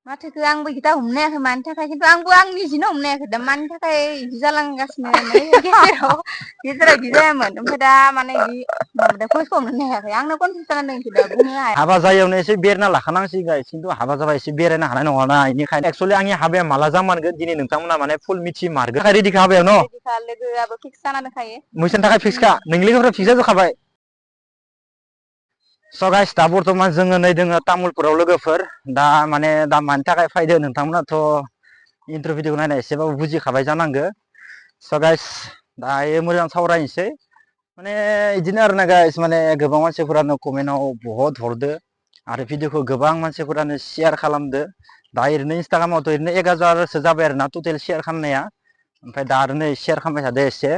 माथोखौ आंबो गिथा हमनो हायाखै मानि थाखाय खिन्थु आंबो आंनि जिनो हमनो हायाखै दा मानि थाखाय इदि जालांगासिनो माने गेजेराव इदि जायामोन ओमफ्राय दा माने इदि माबादा भइसखौ हमनो हायाखै आंनो कनफिउस जानानै दं दा बुंनो हाया हाबा जायैयावनो एसे बेरना लाखानांसै गाइस खिन्थु हाबा जाबा एसे बेरायनो हानाय नङाना बेनिखायनो एक्चुअलि आंनि हाबाया माला जामारगोन दिनै नोंथांमोना माने फुल मिथि मारगोन रेडिखा हाबायाव न रेडिखा लोगोआबो फिक्स जाना दंखायो मोसानो थाखाय फिक्सखा नोंनि लोगोफोरा फिक्स जाजोबखाबाय स' गाइस दा बर्थमान जोङो नै दोङो तामुलपुराव लोगोफोर दा माने दा मानि थाखाय फैदो नोंथांमोनाथ' इन्ट्र भिडिअ नायना एसेबाबो बुजिखाबाय जानांगो स' गाइस दायो मोजां सावरायनोसै माने इदिनो आरोना गाइस माने गोबां मानसिफोरानो कमेन्टआव बहुत हरदो आरो भिडिअखौ गोबां मानसिफोरानो शेयार खालामदो दा ओरैनो इन्सटाग्रामावथ' ओरैनो 1000सो जाबाय आरोना टटेल शेयार खालामनाया ओमफ्राय दा आरो नै शेयार खालामबाय थादो एसे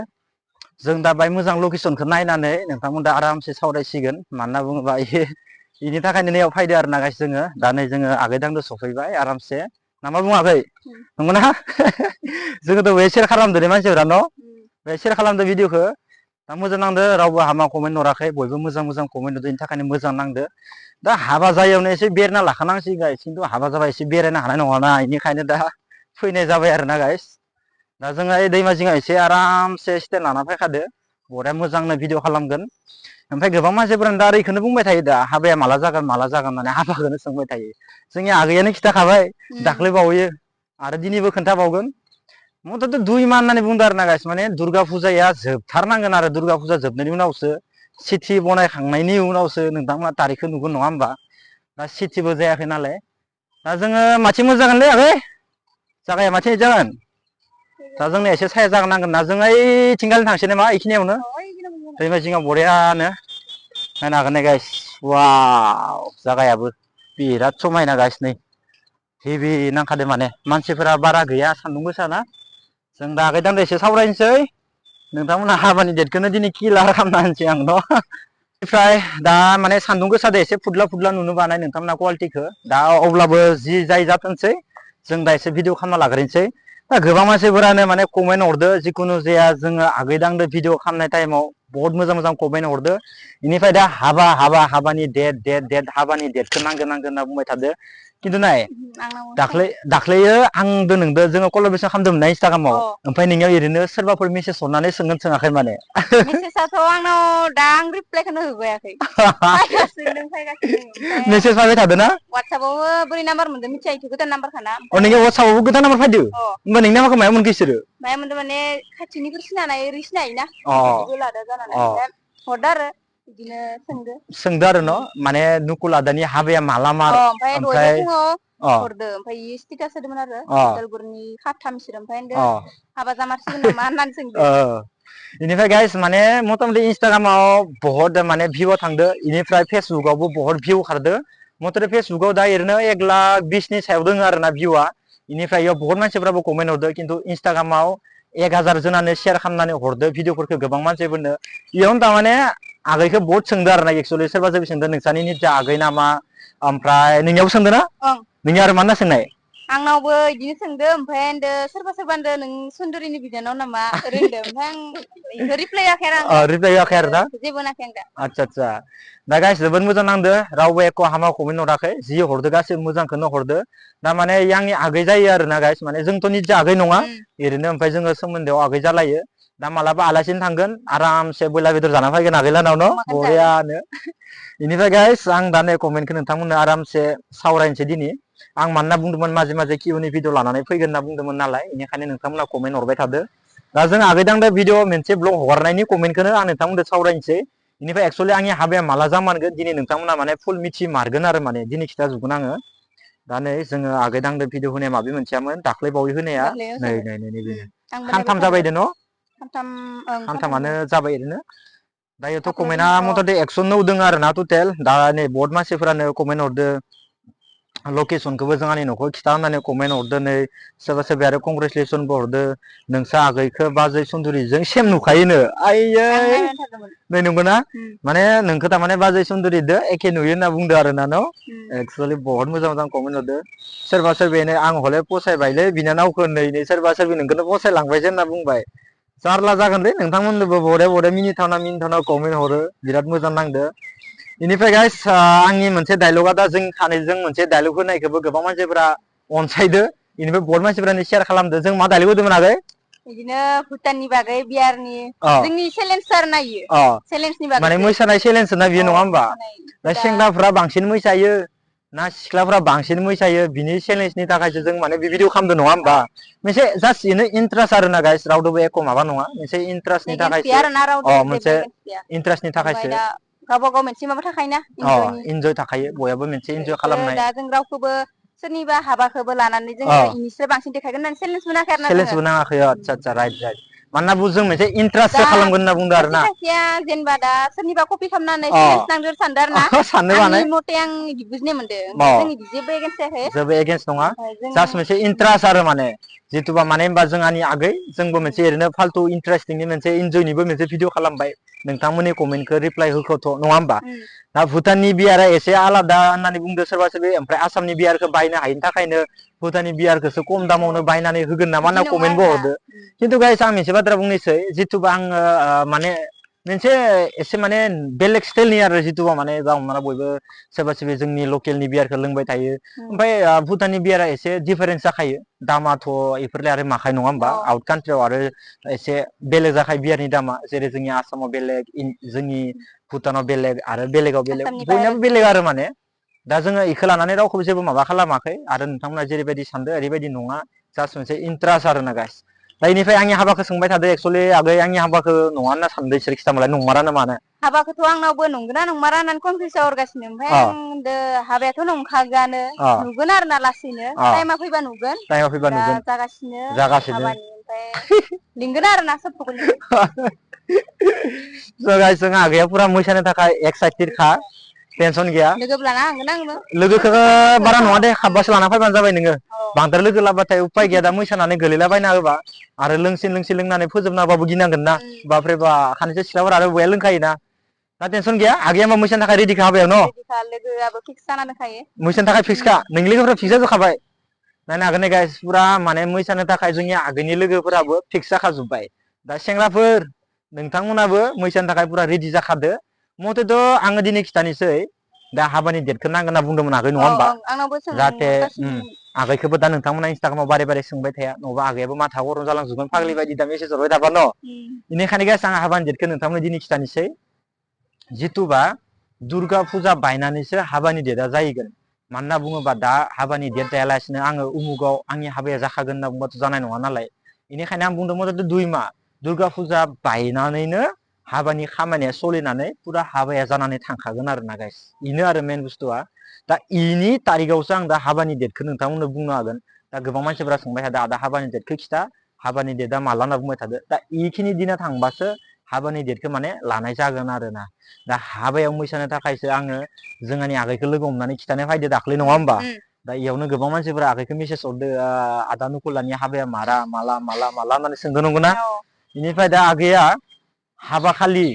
जों दा बाय मोजां लकेसनखौ नायनानै नोंथांमोन दा आरामसे सावरायसिगोन मानो होनना बुङोबा बेनि थाखायनो नैयाव फैदो आरो ना गाइस जोङो दा नै जोङो आगैदांदो सफैबाय आरामसे ना मा बुङाखै नंगौना जोङोथ' बे शेयार खालामदो दे मानसिफोरा न' बे शेयार खालामदो भिडिअखौ दा मोजां नांदो रावबो हामा कमेन्ट हराखै बयबो मोजां मोजां कमेन्ट हरदो बेनि थाखायनो मोजां नांदो दा हाबा जायैयावनो एसे बेरना लाखानांसै गाइस खिन्थु हाबा जाबा एसे बेरायनो हानाय नङाना बेनिखायनो दा फैनाय जाबाय आरोना गाइस दा जोङो दैमा जिङाव एसे आरामसे स्टेन्ड लाना फैखादो बरिया मोजांनो भिडिअ खालामगोन ओमफ्राय गोबां मानसिफोरानो दा ओरैखौनो बुंबाय थायो दा हाबाया माला जागोन होननानै हाबाखौनो सोंबाय थायो जोंनि आगैयानो खिथाखाबाय दाख्लै बावैयो आरो दिनैबो खोन्थाबावगोन मथथे 2 माह होननानै बुंदो आरोना गाइस माने दुर्गा फुजाया जोबथारनांगोन आरो दुर्गा फुजा जोबनायनि उनावसो सिथि बनायखांनायनि उनावसो नोंथांमोना तारिखखौ नुगोन नङा होमबा दा सिथिबो जायाखै नालाय दा जोङो माथिं मोजां जागोनलै आगै जागाया माथिं जागोन दा जोंनो एसे साया जागोन नांगोन ना जों ओइथिंगालि थांसै नामा बेखिनियावनो दैमा जिङाव बरियानो नायनो हागोन ने गाइस वाव जागायाबो बिराद समायना गाइस नै हेभि नांखादो माने मानसिफोरा बारा गैया सान्दुं गोसाना जों दा आगै दान्दा एसे सावरायनोसै नोंथांमोनहा हाबानि डेटखौनो दिनै किलार खालामना होनसै आं न' ओमफ्राय दा माने सान्दुं गोसादो एसे फुदला फुदला नुनो बानाय नोंथांमोना कुवालिटिखौ दा अब्लाबो जि जाय जाथोंसै जों दा एसे भिडिअ खालामना लाग्रोनोसै दा गोबां मानसिफोरानो माने कमेन्ट हरदो जिखुनु जाया जोङो आगैदांदो भिडिअ खालामनाय टाइमाव बहुत मोजां मोजां कमेन्ट हरदो बेनिफ्राय दा हाबानि डेट हाबानि डेटखौ नांगौ होनना बुंबाय थादो खिन्थु नाय दाख्लैयो आंदो नोंदो जोङो कलाबरेसन खालामदोंमोन ना इन्सटाग्रामाव ओमफ्राय नोंनियाव ओरैनो सोरबाफोर मेसेज हरनानै सोंगोन सोङाखै माने मेसेजाथ' आंनाव दा आं रिप्लाइखौनो होबायाखै फैगासिनो मेसेज फैबाय थादों ना वाट्सएपआवबो बोरै नाम्बार मोनदों मिथिया इथ' गोदान नाम्बार खाना अ नोंनिया वाट्सएपआवबो गोदान नाम्बार फैदो होमबा नोंनि नाम्बारखौ माया मोनखो इसोरो माया मोनदों माने खाथिनिफोर सिनायनाय ओरै सिनायोना अ बिदिबो लादा जानानै ओमफ्राय हरदो आरो बिदिनो सोंदो आरो न' माने नुकुल आदानि हाबाया माला मार ओमफ्राय दहायबो फुङाव अ हरदो ओमफ्राय इयो स्टेटास होदोंमोन आरो अ उदालगुरिनि खाथाम बिसोरो ओमफ्राय होनदो हाबा जामारसिगोन नामा होननानै सोंदो बेनिफ्राय गाइस माने मथा मथि इन्सटाग्रामाव बहुत माने भिउ थांदो बेनिफ्राय फेसबुकआवबो बहुत भिउ खारदो मथथे फेसबुकाव दा ओरैनो 1,20,000 सायाव दङ आरो ना भिउआ बेनिफ्राय इयाव बहुत मानसिफोराबो कमेन्ट हरदो खिन्थु इन्सटाग्रामाव 1000 जोनानो शेयार खालामनानै हरदो भिडिअफोरखौ गोबां मानसिफोरनो इयावनो थारमाने आगैखौ बहुत सोंदो आरो ना एक्सुवेलि सोरबा सोरबा सोंदो नोंसानि निजा आगै नामा ओमफ्राय नोंनियावबो सोंदो ना नोंनिया आरो मा होनना सोंनाय आंनावबो बिदिनो सोंदो ओमफ्राय होनदो सोरबा सोरबा होनदो नों सुन्दुरिनि बिनानाव नामा ओरै होनदो ओमफ्राय आं इखौ रिप्लाय होआखै आरो आं दा रिप्लाय होआखै आरो ना जेबो होनाखै आं दा आदसा दा गाइस जोबोद मोजां नांदो रावबो एख' हामा कमेन्ट हराखै जि हरदो गासिबो मोजांखौनो हरदो दा माने आंनि आगै जायो आरो ना गाइस माने जोंथ' निजा आगै नङा ओरैनो ओमफ्राय जोङो सोमोन्दोआव आगै जालायो दा मालाबा आलासिनो थांगोन आरामसे बयलार बेदर जाना फैगोन आगैलानाव न' बरियानो बेनिफ्राय गाइस आं दा नै कमेन्टखौ नोंथांमोननो आरामसे सावरायनोसै दिनै आं मानोना बुंदोंमोन माजे माजे किउनि भिडिअ लानानै फैगोन होनना बुंदोंमोन नालाय बेनिखायनो नोंथांमोना कमेन्ट हरबाय थादो दा जों आगैदांदो भिडिअ मोनसे ब्लग हगारनायनि कमेन्टखौनो आं नोंथांमोनजों सावरायनोसै बेनिफ्राय एक्सुवेलि आंनि हाबाया माला जामारगोन दिनै नोंथांमोना माने फुल मिथि मारगोन आरो माने दिनै खिथाजोबगोन आङो दा नै जोङो आगैदांदो भिडिअ होनाया माबे मोनसेयामोन दाख्लै बावै होनाया नै बेनो खानथाम जाबायदो न' खानथामानो जाबाय ओरैनो दायोथ' कमेन्टआ मथथे 109 दङ आरो ना टटेल दा नै बहुत मानसिफोरानो कमेन्ट हरदो लकेसनखौबो जों आंनि न'खौ खिथा होननानै कमेन्ट हरदो नै सोरबा सोरबाया आरो कंग्रेसुलेसनबो हरदो नोंसा आगैखौ बाजै सुन्दुरिजों सेम नुखायोनो आइयै नै नंगौना माने नोंखौ थारमाने बाजै सुन्दुरिदो एखे नुयो होनना बुंदो आरो ना न' एक्सुवेलि बहुत मोजां मोजां कमेन्ट हरदो सोरबा सोरबायानो आं हले फसायबायलै बिनानावखौ नै सोरबा सोरबि नोंखौनो फसायलांबायसो होनना बुंबाय जारला जागोनलै नोंथांमोननोबो बरिया बरिया मिनिथावना कमेन्ट हरो बिराद मोजां नांदो बेनिफ्राय गाइस आंनि मोनसे डायलगा दा जों सानैजों मोनसे डायलग होनायखौबो गोबां मानसिफोरा अनसायदो इनिफ्राय बहुत मानसिफोरानो शेयार खालामदो जों मा डायलग होदोंमोन आगै बिदिनो भुटाननि बागै बिहारनि जोंनि चेलेन्जार नायो चेलेन्जनि बागै माने मोसानाय चेलेन्ज ना बियो नङा होमबा दा सेंग्राफोरा बांसिन मोसायो ना सिख्लाफोरा बांसिन मोसायो बिनि चेलेन्जनि थाखायसो जों माने बे भिडिअ खालामदो नङा होमबा मोनसे जास्ट इनो इन्ट्रेस्ट आरो ना गाइस रावदोबो एख माबा नङा मोनसे इन्ट्रेस्टनि थाखायसो मोनसे इन्ट्रेस्टनि थाखायसो गावबा गाव मोनसे माबा थाखायोना इन्जय थाखायो बयहाबो मोनसे इन्जय खालामनाय दा जों रावखौबो सोरनिबा हाबाखौबो लानानै जोङो इनिस्राय बांसिन देखायगोन होननानै चेलेन्ज मोनाखै आरोना चेलेन्जबो नाङाखै आदसा आदसा राइट राइट मानोना जों मोनसे इन्ट्रेस्टसो खालामगोन होनना बुंदों आरो ना खायसेया जेनेबा दा सोरनिबा कपि खालामनानै चेलेन्ज नांगोन सानदों आरो ना आंनि मथे आं इदि बुजिनाय मोनदों ओमफ्राय जों इदि जेबो एगेन्स्ट जायाखै जेबो एगेन्स्ट नङा जास्ट मोनसे इन्ट्रेस्ट आरो माने जितुबा माने होनबा जोंहानि आगै जोंबो मोनसे ओरैनो फाल्तु इन्ट्रेस्टिंनि मोनसे इन्जयनिबो मोनसे भिडिअ खालामबाय नोंथांमोननि कमेन्टखौ रिप्लाइ होखोथ' नङा होमबा दा भुटाननि बियारा एसे आलादा होननानै बुंदों सोरबा सोरबि ओमफ्राय आसामनि बियारखौ बायनो हायिनि थाखायनो भुटाननि बियारखौसो खम दामावनो बायनानै होगोन नामा होनना कमेन्टबो हरदो खिन्थु गाइस आं मोनसे बाथ्रा बुंनोसै जितुबा आङो माने मोनसे एसे माने बेलेग स्टाइलनि आरो जितुबा माने हमना बयबो सोरबा सोरबि जोंनि लकेलनि बियारखौ लोंबाय थायो ओमफ्राय भुटाननि बियारा एसे डिफारेन्स जाखायो दामाथ' इफोरलाय आरो माखाय नङा होमबा आउट कान्ट्रियाव आरो एसे बेलेग जाखायो बियारनि दामा जेरै जोंनि आसामाव बेलेग जोंनि भुटानाव बेलेग आरो बेलेगाव बेलेग बयनाबो बेलेग आरो माने दा जोङो इखौ लानानै रावखौबो जेबो माबा खालामाखै आरो नोंथांमोना जेरैबायदि सानदो ओरैबायदि नङा जास्ट मोनसे इन्ट्रेस्ट आरो ना गाइस दा इनिफ्राय आंनि हाबाखौ सोंबाय थादो एक्सुवेलि आगै आंनि हाबाखौ नङा होनना सानदों इसोर खिथामोनलाय नंमारानो मानो हाबाखौथ' आंनावबो नंगौना नंमारा होननानै कनफिउस हरगासिनो ओमफ्राय आं होनदों हाबायाथ' नंखागोआनो नुगोन आरो ना लासैनो टाइमा फैबा नुगोन दा जागासिनो हाबानि ओमफ्राय लिंगोन आरो ना सबखौबो लिंगोन जों आगैया पुरा मोसानो थाखाय एक्साइटेडखा टेनसन गैया लोगोबो लाना हांगोन आंबो लोगोखौ बारा नङा दे खाबबासो लाना फैबानो जाबाय नोङो बांद्राय लोगो लाबाथाय उपाय गैया दा मोसानानै गोलैलाबायना होबा आरो लोंसे लोंनानै फोजोबना होबाबो गिनांगोन ना बाफ्रे बा खानैसो सिख्लाफोर आरो बया लोंखायोना दा टेनसन गैया आगैया होमबा मोसानो थाखाय रेडिखा हाबायाव न लोगोआबो फिक्स जाना दंखायो मोसानो थाखाय फिक्सखा नोंनि लोगोफोरा फिक्स जाजोबखाबाय नायनो हागोन ने गाइस पुरा माने मोसानो थाखाय जोंनि आगैनि लोगोफोराबो फिक्स जाखाजोब्बाय दा सेंग्राफोर नोंथांमोनाबो मोसानो थाखाय पुरा रेडि जाखादो मथेथ' आङो दिनै खिथानोसै दा हाबानि डेटखौ नांगोन होनना बुंदोंमोन आगै नङा होमबा जाहाथे आगैखौबो दा नोंथांमोना इन्स्टाग्रामाव बारे बारे सोंबाय थाया नङाबा आगैयाबो माथा गरम जालांजोबगोन फाग्लि बायदि दा मेसेज हरबाय थाबा न' बेनिखायनो गाइस आं हाबानि डेटखौ नोंथांमोन दिनै खिथानोसै जिथुबा दुर्गा फुजा बायनानैसो हाबानि डेटआ जाहैगोन मानो होनना बुङोबा दा हाबानि डेट जायालासिनो आङो उमुगाव आंनि हाबाया जाखागोन होनना बुंबाथ' जानाय नङा नालाय बेनिखायनो आं बुंदोंमोन दुइ माह दुर्गा फुजा बायनानैनो हाबानि खामानिया सोलिनानै पुरा हाबाया जानानै थांखागोन आरो ना गाइस बेनो आरो मेन बुस्थुआ दा इनि तारिगावसो आं दा हाबानि डेटखौ नोंथांमोननो बुंनो हागोन दा गोबां मानसिफोरा सोंबाय थादों आदा हाबानि डेटखौ खिथा हाबानि डेटआ माला होनना बुंबाय थादो दा इखिनि दिना थांबासो हाबानि डेटखौ माने लानाय जागोन आरो ना दा हाबायाव मोसानो थाखायसो आङो जोंहानि आगैखौ लोगो हमनानै खिथानो फैदो दाख्लै नङा होमबा दा इयावनो गोबां मानसिफोरा आगैखौ मेसेज हरदो आदा नकुलानि हाबाया माला होननानै सोंदो नंगौना बेनिफ्राय दा आगैया हाबा खालि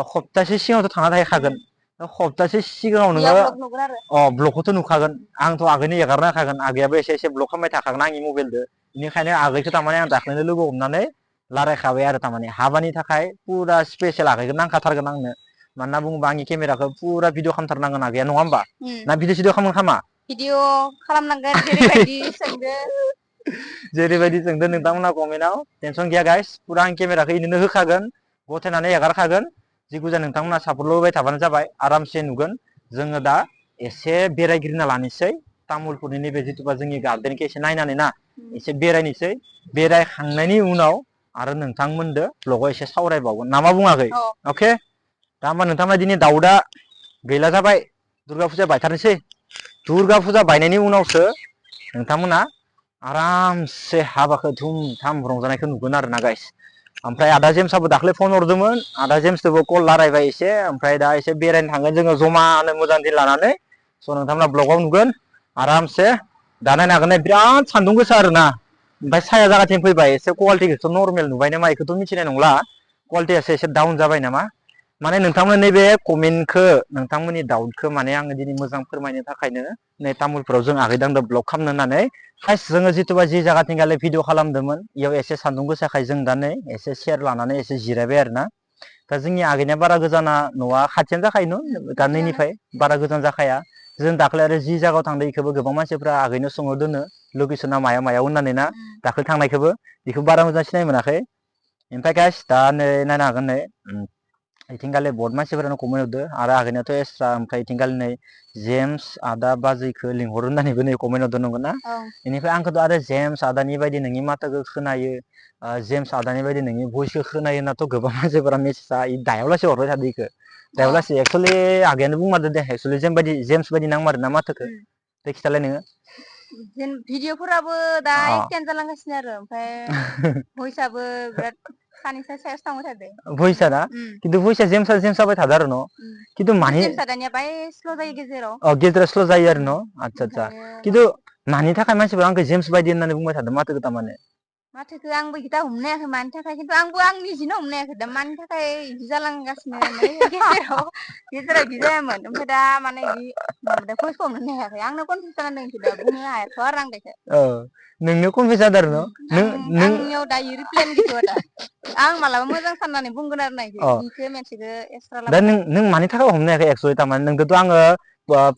सप्तासे सिगाङावथ' थांना थाहैखागोन सप्तासे सिगाङाव नोङो ब्लगखौथ' नुखागोन आंथ' आगैनो एगारना होखागोन आगैयाबो एसे एसे ब्लग खालामबाय थाखागोन आंनि मबाइलजों बेनिखायनो आगैखौ थारमाने आं दाख्लैनो लोगो हमनानै रायलायखाबाय आरो थारमाने हाबानि थाखाय पुरा स्पेसियेल आगैखौ नांखाथारगोन आंनो मानोना बुङोबा आंनि केमेराखौ पुरा भिडिअ खालामथारनांगोन आगैया नङा होमबा ना भिडिअ सिडिअ खालामो खामा भिडिअ खालामनांगोन जेरैबायदि सोंदो जेरैबायदि सोंदो नोंथांमोना कमेन्टआव टेनसन गैया गाइस पुरा आं केमेराखौ इदिनो होखागोन गथायनानै एगारखागोन जिखुजा नोंथांमोना सापर्टल' होबाय थाबानो जाबाय आरामसे नुगोन जोङो दा एसे बेरायग्रोना लानोसै तामुलपुरनि नैबे जिथुबा जोंनि गार्देनखौ एसे नायनानै ना एसे बेरायनोसै बेरायखांनायनि उनाव आरो नोंथांमोनदो ब्लगाव एसे सावरायबावगोन ना मा बुङाखै अके दा होमबा नोंथांमोना दिनै दाउटआ गैला जाबाय दुर्गा फुजा बायथारनोसै दुर्गा फुजा बायनायनि उनावसो नोंथांमोना आरामसे हाबाखौ धुम धाम रंजानायखौ नुगोन आरो ना गाइस ओमफ्राय आदा जेम्सआबो दाख्लै फन हरदोंमोन आदा जेम्सजोंबो कल रायलायबाय एसे ओमफ्राय दा एसे बेरायनो थांगोन जोङो जमानो मोजां दिन लानानै स' नोंथांमोना ब्लगाव नुगोन आरामसे दा नायनो हागोन बिराद सान्दुं गोसा आरोना ओमफ्राय साया जायगाथिं फैबाय एसे कुवालिटिखौथ' नर्मेल नुबाय नामा बेखौथ' मिथिनाय नंला कुवालिटियासो एसे डाउन जाबाय नामा माने नोंथांमोन नैबे कमेन्टखौ नोंथांमोननि डाउटखौ माने आङो दिनै मोजां फोरमायनो थाखायनो नै तामुलपुराव जों आगैदांदो ब्लग खालामनो होननानै फार्स्ट जोङो जिथुबा जि जायगाथिं गाले भिडिअ खालामदोंमोन बेयाव एसे सान्दुं गोसाखाय जों दा नै एसे सेर लानानै एसे जिरायबाय आरो ना दा जोंनि आगैनिया बारा गोजाना न'आ खाथियानो जाखायो न' गामिनिफ्राय बारा गोजान जाखाया जों दाख्लै आरो जि जायगायाव थांदों बेखौबो गोबां मानसिफ्रा आगैनो सोंहरदोनो लकेसना मायाव होननानै ना दाखोल थांनायखौबो बेखौ बारा मोजां सिनाय मोनाखै ओमफ्राय गाइस दा नै नायनो हागोन नै इथिंगालि बहुत मानसिफोरानो कमेन्ट हरदो आरो आगोलनियाथ' एक्सट्रा ओमफ्राय इथिंगालि नै जेम्स आदा बाजैखौ लिंहरो होननानैबो नै कमेन्ट हरदो नंगौ ना बेनिफ्राय आंखौथ' आरो जेम्स आदानि बायदि नोंनि माथोखौ खोनायो जेम्स आदानि बायदि नोंनि भइसखौ खोनायो होन्नाथ' गोबां मानसिफोरा मेसेजआ दायाव लासै हरबाय थादो इखौ दायाव लासै एक्सुवेलि आगैयानो बुंमारदो दे एक्सुवेलि जेम्स बायदि नांमारो ना माथोखौ दे खिथालाय नोङो भिडिअफोराबो दा एखेयानो जालांगासिनो आरो ओमफ्राय भइसआबो बिराद सानैसो सायावसो थांबाय थादो भइसआ ना खिन्थु भइसआ जेम्स जाबाय थादो आरो न' खिन्थु मानि जेम्सआ दानिया बाय स्ल' जायो गेजेराव गेजेराव स्ल' जायो आरो न' आदसा खिन्थु मानि थाखाय मानसिफोरा आंखौ जेम्स बायदि होननानै बुंबाय थादों माथोखौ थारमाने माथोखौ आंबो दा हमनो हायाखै मानि थाखाय खिन्थु आंबो आं निजेनो हमनो हायाखै दा मानि थाखाय बिदि जालांगासिनो नै गेजेराव बिदि जायामोन ओमफ्राय दा माने बिदि माबादो भइसखौ हमनो हायाखै आंनो कनफिउस जाना दं दा बुंनो हायाथ' आरो आं बेखौ नोंनियाव कनफिउस जादों आरो न' आंनियाव दायो रिप्लेन गैथ'आ दा आं मालाबा मोजां साननानै बुंगोन आरो ना इखौ मोनसेखौ एक्सट्रा दा लाबाय नों मानि थाखाय हमनो हायाखै एक्सुवेलि थारमाने नोंखौथ' आङो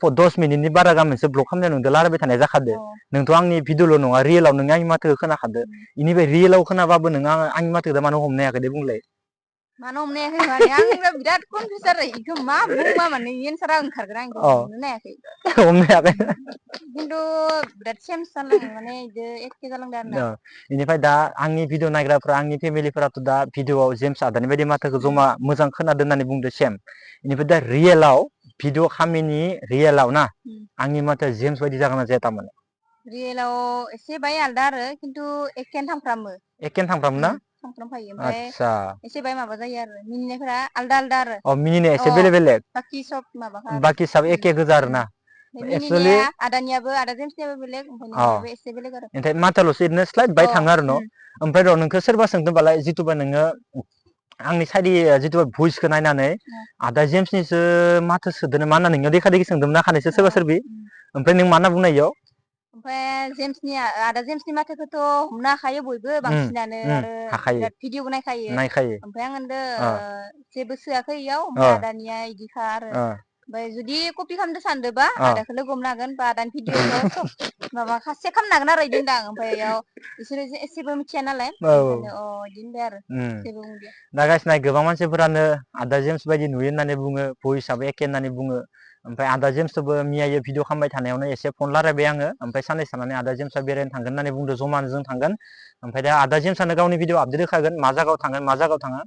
10 मिनिटनि बारा गाहाम मोनसे ब्लग खालामनायाव नोंजों रायलायबाय थानाय जाखादो नोंथ' आंनि भिडिअ'ल' नङा रियेलाव नों आंनि माथोखौ खोनाखादो बेनिफ्राय रियेलाव खोनाबाबो नोङो आंनि माथोखौ मानो हमनो हायाखै दे बुंलाय मानो हमनो हायाखै माने आं बिराद कनफिउस जादों इखौ मा बुंबा माने एन्सारा ओंखारगोन आं इखौ हमनोनो हायाखै हमनो हायाखै खिन्थु बिराद चेन्ज जालाङो माने इदो एखे जालांदों आरो ना बेनिफ्राय दा आंनि भिडिअ नायग्राफ्रा आंनि फेमिलिफोराथ' दा भिडिअआव जेम्स आदानि बायदि माथोखौ जमा मोजां खोनादों होननानै बुंदो सेम बेनिफ्राय दा रियेलाव भिडिअ खामिनि रियेलाव ना आंनि माथोआ जेम्स बायदि जागोन ना जाया थारमाने रियेलाव एसे बाय आलदा आरो खिन्थु एखेयानो थांफ्रामो ना थांफ्रामखायो ओमफ्राय आदसा एसे बाय माबा जायो आरो मिनिनायफोरा आलदा आरो मिनिनाया एसे बेलेग बाखि सब माबाखा आरो बाखि सब एखे गोजा आरो ना एक्सुवेलि मिनिनाया आदानियाबो आदा जेम्सनियाबो बेलेग ओमफ्राय नोंनियाबो एसे बेलेग आरो ओमफ्राय माथोल'सो बिदिनो स्लाइड बाय थाङो आरो न' ओमफ्राय र' नोंखौ सोरबा सोंदोंबालाय जिथुबा नोङो आंनि साइड जिथु भइसखौ नायनानै आदा जेम्सनिसो माथो सोदों मा होनना नोंनियाव देखा देखि सोंदोंमोन ना खानैसो सोरबा सोरबि ओमफ्राय नों मा होनना बुंनाय इयाव ओमफ्राय आदा जेम्सनि माथोखौथ' हमनो हाखायो बयबो बांसिनानो आरो हाखायो बिराद भिडिअबो नायखायो ओमफ्राय आं होनदों जेबो सोआखै इयाव ओमफ्राय आदानिया इदिखा आरो ओमफ्राय जुदि कपि खालामनो सानदोंबा आदाखौ लोगो हमनो हागोन बा आदानि भिडिअखौ सब माबा खासे खालामनो हागोन आरो इदि होनदां ओमफ्राय इयाव बिसोरो एसेबो मिथिया नालाय ओंखायनो इदि होनबाय आरो जेबो बुंदिया दा गासिना गोबां मानसिफोरानो आदा जेम्स बायदि नुयो होननानै बुङो भइसआबो एखे होननानै बुङो ओमफ्राय आदा जेम्सबो मियायो भिडिअ खालामबाय थानायावनो एसे फन रायलायबाय आङो ओमफ्राय साननैसो थानानै आदा जेम्सआ बेरायनो थांगोन होननानै बुंदों जमानो जों थांगोन ओमफ्राय दा आदा जेम्सआनो गावनि भिडिअ आपडेट होखागोन मा जायगायाव थांगोन मा जायगायाव थाङा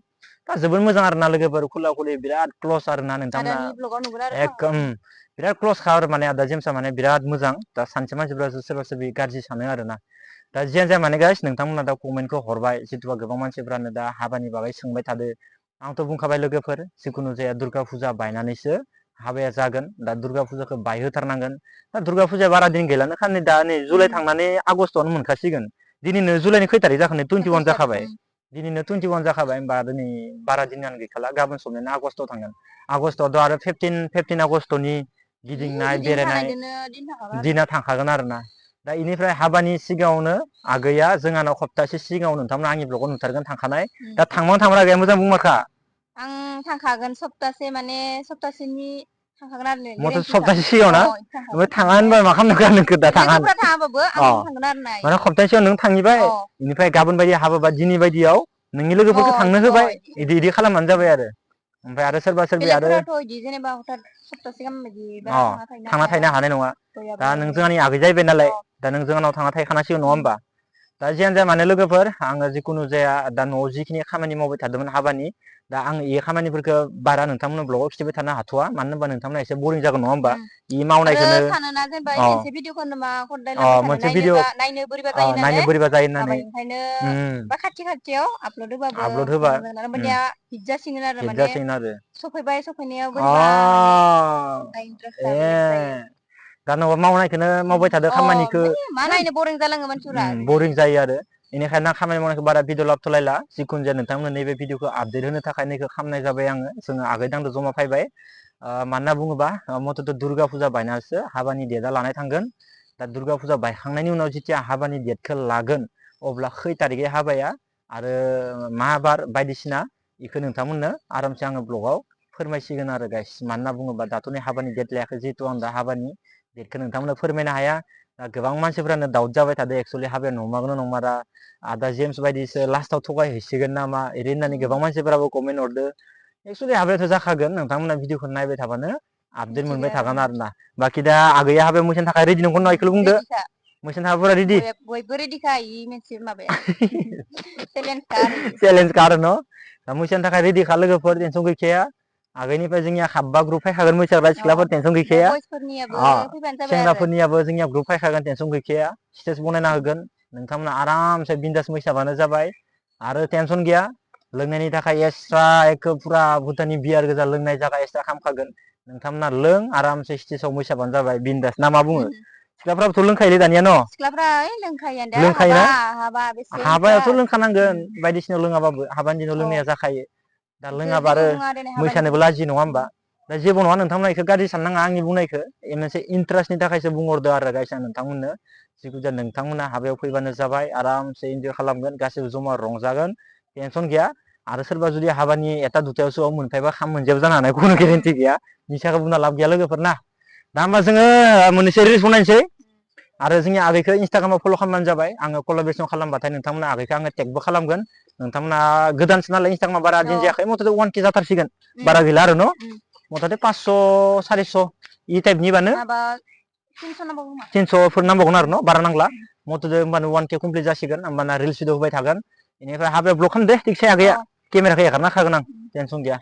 दा जोबोद मोजां आरो ना लोगोफोर खुला खुलि बिराद क्लस आरो ना नोंथांमोना आदानि ब्लगाव नुगोन आरो एकदम बिराद क्लसखा आरो माने आदा जेम्सआ माने बिराद मोजां दा सानसे मानसिफ्रासो सोरबा सोरबि गाज्रि सानो आरो ना दा जियानो जाया माने गाइस नोंथांमोना दा कमेन्टखौ हरबाय जिथुबा गोबां मानसिफ्रानो दा हाबानि बागै सोंबाय थादो आंथ' बुंखाबाय लोगोफोर जिखुनु जाया दुर्गा फुजा बायनानैसो हाबाया जागोन दा दुर्गा फुजाखौ बायहोथारनांगोन दा दुर्गा फुजाया बारा दिन गैलानो खालि दा नै जुलाइ थांनानै आगष्टआवनो मोनखासिगोन दिनैनो जुलाइनि खै थारिख जाखो 21 जाखाबाय दिनैनो 21 जाखाबाय होमबा दिनै बारा दिनानो गैखाला गाबोन समनिनो आगष्टआव थांगोन आगष्टआवथ' आरो 15 आगष्टनि गिदिंनाय गिदिं बेरायनाय थानायदोनो दिन थांखागोन आरो दिना थांखागोन आरोना दा इनिफ्राय हाबानि सिगाङावनो आगैया जोंहानाव सप्तासे सिगाङाव नोंथांमोना आंनि ब्लगाव नुथारगोन थांखानाय दा थांमारगोना आगैया मोजां बुंमारखा आं थांखागोन सप्तासे माने सप्तासेनि थांखागोन आरो मथा गेरेन्टिखा सप्तासे सिगाङाव ना ओमफ्राय थांखागोन थाङा ओमफ्राय होनबा मा खालामनांगौ नोंखौ दा थाङा लोगोफोरा थाङाबाबो आं थांगोन आरो ना माने इदि सप्तासेयाव नों थांनिबाय बेनिफ्राय गाबोन बायदि हाबोबा दिनै बायदियाव नोंनि लोगोफोरखौ थांनो होबाय इदि खालामबानो जाबाय आरो ओमफ्राय आरो सोरबा सोरबि आरो बेलेगफोराथ' इदि जेनेबा हथात सप्तासे गाहाम बिदि बारा थांना थाहैनो हानाय नङा दा नों जोंहानि आगै जाहैबाय नालाय दा नों जोंहानाव थांना थाहैखानांसिगोन नङा होमबा दा जियानो जाया मानो लोगोफोर आङो जिखुनु जाया दा न'आव जिखिनि खामानि मावबाय थादोंमोन हाबानि दा आं ए खामानिफोरखौ बारा नोंथांमोननो ब्लगाव खिथिबाय थानो हाथ'वा मानो होनबा नोंथांमोना एसे बरिं जागोन नङा होमबा इ आरो मावनायखौनो सानोना जेनेबा मोनसे भिडिअखौ मा हदाय लांबाय थानो मोनसे भिडिअ नायनो बोरैबा जायो नायनो नालाय बोरैबा जायो होननानै माबायो ओंखायनो बा खाथि खाथियाव आपलड होबाबो आपलड होबा मोजां जागोन आरो होमबानिया हिट जासिगोन आरो हिट माने जासिगोन आरो सफैबाय सफैनायाव अ बोरैबा माने इन्ट्रेस्टआ बेलेग जायो दा न'आव मावनायखौनो मावबाय थादो खामानिखौ मा नायनो बरिं जालाङो मानसिफोरा बिदि बरिं जायो आरो बेनिखायनो आं खामानि मावनायखौ बारा भिडिअ लाबोथ'लायला जिखुनु जाया नोंथांमोन नैबे भिडिअखौ आपडेट होनो थाखाय नैखौ खालामनाय जाबाय आङो जोङो आगै दांदो जमा फैबाय मानो होनना बुङोबा मथ'थ' दुर्गा फुजा बायनासो हाबानि डेटआ लानाय थांगोन दा दुर्गा फुजा बायखांनायनि उनाव जेथिया हाबानि डेटखौ लागोन अब्ला खै थारिखै हाबाया आरो मा बार बायदिसिना बेखौ नोंथांमोननो आरामसे आङो ब्लगाव फोरमायसिगोन आरो गाइस मानो होनना बुङोबा दाथ' नै हाबानि डेट लायाखै जिहेतु आं दा हाबानि डेटखौ नोंथांमोननो फोरमायनो हाया दा गोबां मानसिफ्रानो दाउट जाबाय थादों एक्सुअलि हाबाया नंमारगौना नंमारा आदा जेम्स बायदिसो लास्टाव थगायहैसिगोन नामा ओरै होननानै गोबां मानसिफोराबो कमेन्ट हरदो एक्सुअलि हाबायाथ' जाखागोन नोंथांमोना भिडिअखौ नायबाय थाबानो आपडेट मोनबाय थागोन आरोना बाखि दा आगैया हाबायाव मोसानो थाखाय रेडि नंगौ ना इखौल' बुंदो रेडिखा मोसानो थाखाय फुरा रेडि बयबो रेडिखा इ मोनसे माबाया चेलेन्जखा आरो इयो चेलेन्जखा आरो न' दा मोसानो थाखाय रेडिखा लोगोफोर टेनसन गैखाया आगैनिफ्राय जोंनिया हाबबा ग्रुप फैखागोन मोसाग्रा सिख्लाफोर टेनसन ओमफ्राय गैखाया बयसफोरनियाबो फैबानो जाबाय आरो सेंग्राफोरनियाबो जोंनिया ग्रुप फैखागोन टेनसन गैखाया स्टेज बनायना होगोन नोंथांमोना आरामसे बिन्दास मोसाबानो जाबाय आरो टेनसन गैया लोंनायनि थाखाय एक्सट्रा एक फुरा भुटाननि बियार गोजा लोंनाय जागा एक्सट्रा खालामखागोन नोंथांमोना लों आरामसे स्टेजाव मोसाबानो जाबाय बिन्दास ना मा बुङो सिख्लाफ्राबोथ' लोंखायोलै दानिया न' सिख्लाफ्रा ओइ लोंखायोआनो दा लोंखायोना हाबा बेसे हाबायावथ' इन्टारेस्ट लोंखानांगोन बायदिसिनायाव लोङाबाबो हाबानि दिनाव अ लोंनाया जाखायो दा बेखौ लोङाबा जेबो आरो बुङा दिनै हाबानि मोसानोबो दिनाव लाजियो नङा होमबा दा जेबो नङा नोंथांमोना इखौ गाज्रि साननाङा आंनि बुंनायखौ मोनसे इन्टारेस्टनि थाखायसो बुंहरदो आरो गाइस आं नोंथांमोननो जिखुनु नोंथांमोना हाबायाव फैबानो जाबाय आरामसे इन्जय खालामगोन गासैबो जमा रंजागोन टेनसन गैया आरो सोरबा जुदि हाबानि एथा दुथायावसो मोनफायबा खाम मोनजायाबो जानो हानाय खुनु गेरेन्टि गैया निसाखौ बुंना लाब गैया लोगोफोर ना दा होमबा जोङो मोननैसो रिल्स बनायनोसै आरो जोंनि आगैखौ इन्सटाग्रामाव फल' खालामबानो जाबाय आङो कलाबरेसन खालामबाथाय नोंथांमोना आगैखौ आङो टेगबो खालामगोन नोंथांमोना गोदानसो नालाय इन्सटाग्रामा बारा दिन जायाखै मथ'थे 1K जाथारसिगोन बारा गैला आरो न' मथ'थे 500 400 इ टाइपनिबानो माबा 300 नांबावगौ खोमा 300फोर नांबावगोन आरो न' बारा नांला मथ'थे होमबानो 1K कमप्लिट जासिगोन होमबाना रिल्स भिडिअ होबाय थागोन बेनिफ्राय हाबायाव ब्लग खालामदो थिगसे आगैया अ केमेराखौ एगारना होखागोन आं टेनसन गैया